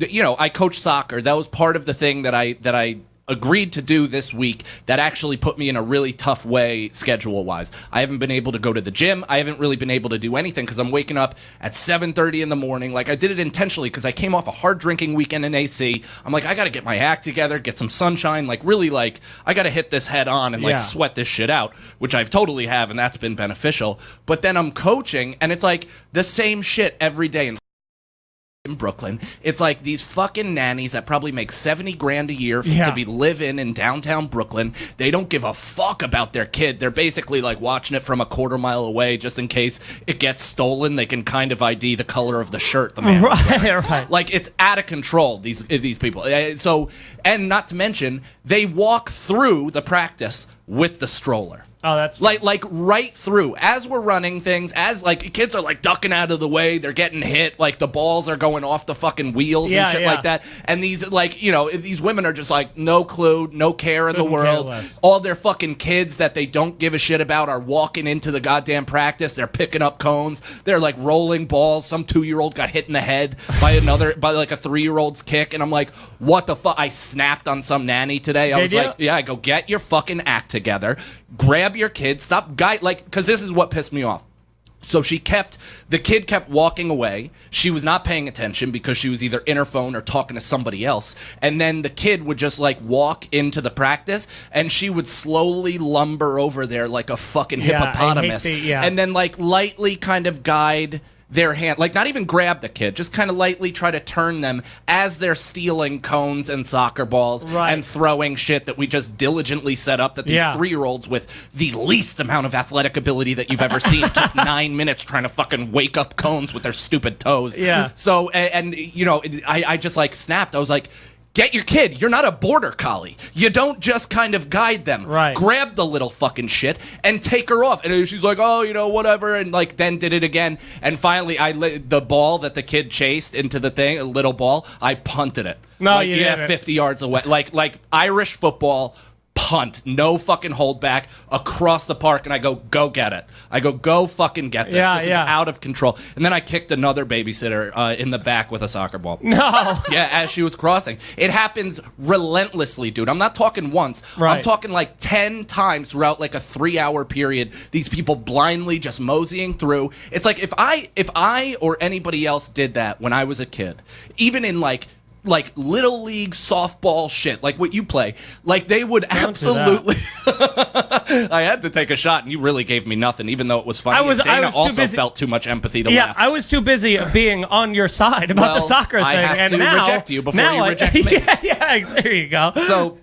I coach soccer. That was part of the thing that I agreed to do this week that actually put me in a really tough way schedule-wise. I haven't been able to go to the gym. I haven't really been able to do anything because I'm waking up at 7:30 in the morning. Like, I did it intentionally because I came off a hard drinking weekend in AC. I'm like, I got to get my act together, get some sunshine. Like, really, like, I got to hit this head on and, like, sweat this shit out, which I've totally have, and that's been beneficial. But then I'm coaching, and it's like the same shit every day. And in Brooklyn, it's like these fucking nannies that probably make $70,000 a year to be living in downtown Brooklyn. They don't give a fuck about their kid. They're basically like watching it from a quarter mile away, just in case it gets stolen. They can kind of ID the color of the shirt the man was wearing. Right. Like, it's out of control. These people. So, and not to mention, they walk through the practice with the stroller. Oh, that's like right through as we're running things, as like kids are like ducking out of the way, they're getting hit, like the balls are going off the fucking wheels and shit like that. And these like these women are just like no clue, no care in the world. All their fucking kids that they don't give a shit about are walking into the goddamn practice. They're picking up cones. They're like rolling balls. Some 2-year-old got hit in the head by like a 3-year-old's kick, and I'm like, what the fuck? I snapped on some nanny today. I was like, I go, get your fucking act together. Grab your kid, stop because this is what pissed me off. So the kid kept walking away. She was not paying attention because she was either in her phone or talking to somebody else. And then the kid would just like walk into the practice, and she would slowly lumber over there like a fucking hippopotamus. And then like lightly kind of guide their hand, like not even grab the kid, just kind of lightly try to turn them as they're stealing cones and soccer balls and throwing shit that we just diligently set up that these 3-year-olds with the least amount of athletic ability that you've ever seen took 9 minutes trying to fucking wake up cones with their stupid toes. Yeah. So, and I just like snapped. I was like, get your kid. You're not a border collie. You don't just kind of guide them. Right. Grab the little fucking shit and take her off. And she's like, oh, whatever. And like then did it again. And finally, the ball that the kid chased into the thing, a little ball, I punted it. No, you didn't. 50 yards away. Like Irish football punt, no fucking holdback, across the park, and I go get it. I go fucking get this. This is out of control. And then I kicked another babysitter in the back with a soccer ball. No. Yeah, as she was crossing. It happens relentlessly, dude. I'm not talking once. I'm talking like 10 times throughout like a 3-hour period. These people blindly just moseying through. It's like if I or anybody else did that when I was a kid, even in like little league softball shit, like what you play, like they would absolutely. I had to take a shot, and you really gave me nothing, even though it was funny. Dana also felt too much empathy to laugh. I was too busy being on your side about the soccer thing. I have to reject you before you reject me. There you go. So,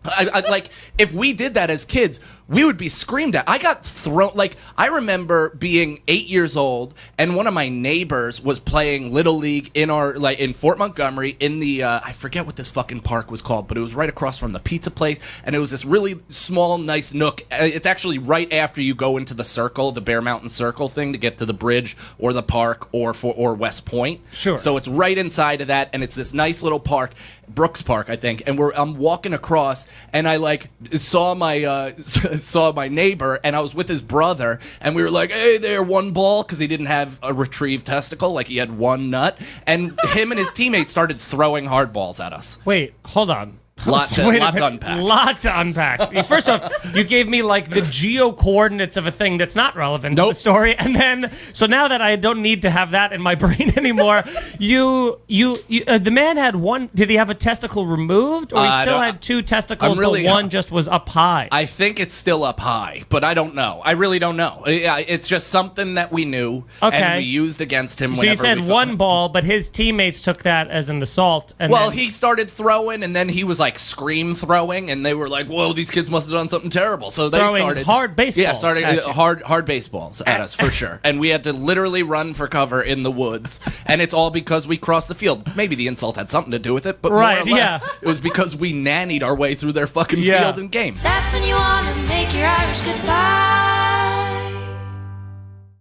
I like if we did that as kids, we would be screamed at. I got thrown. Like, I remember being 8 years old, and one of my neighbors was playing Little League in Fort Montgomery in the, I forget what this fucking park was called, but it was right across from the pizza place, and it was this really small, nice nook. It's actually right after you go into the circle, the Bear Mountain Circle thing to get to the bridge or the park or West Point. Sure. So it's right inside of that, and it's this nice little park, Brooks Park, I think, and I'm walking across, and I like saw my neighbor, and I was with his brother, and we were like, hey there, one ball, because he didn't have a retrieved testicle, like he had one nut, and him and his teammates started throwing hard balls at us. Wait, hold on. Lot to unpack. Lot to unpack. First off, you gave me like the geo coordinates of a thing that's not relevant to the story, and then so now that I don't need to have that in my brain anymore, the man had one. Did he have a testicle removed, or he still had 2 testicles, but one just was up high? I think it's still up high, but I don't know. I really don't know. It's just something that we knew and we used against him. So you said one ball, but his teammates took that as an assault. And he started throwing, and then he was like scream throwing, and they were like, whoa, these kids must have done something terrible. So they started hard baseballs. Yeah, started hard baseballs at us for sure. And we had to literally run for cover in the woods. And it's all because we crossed the field. Maybe the insult had something to do with it, but more or less, it was because we nannied our way through their fucking field and game. That's when you want to make your Irish goodbye.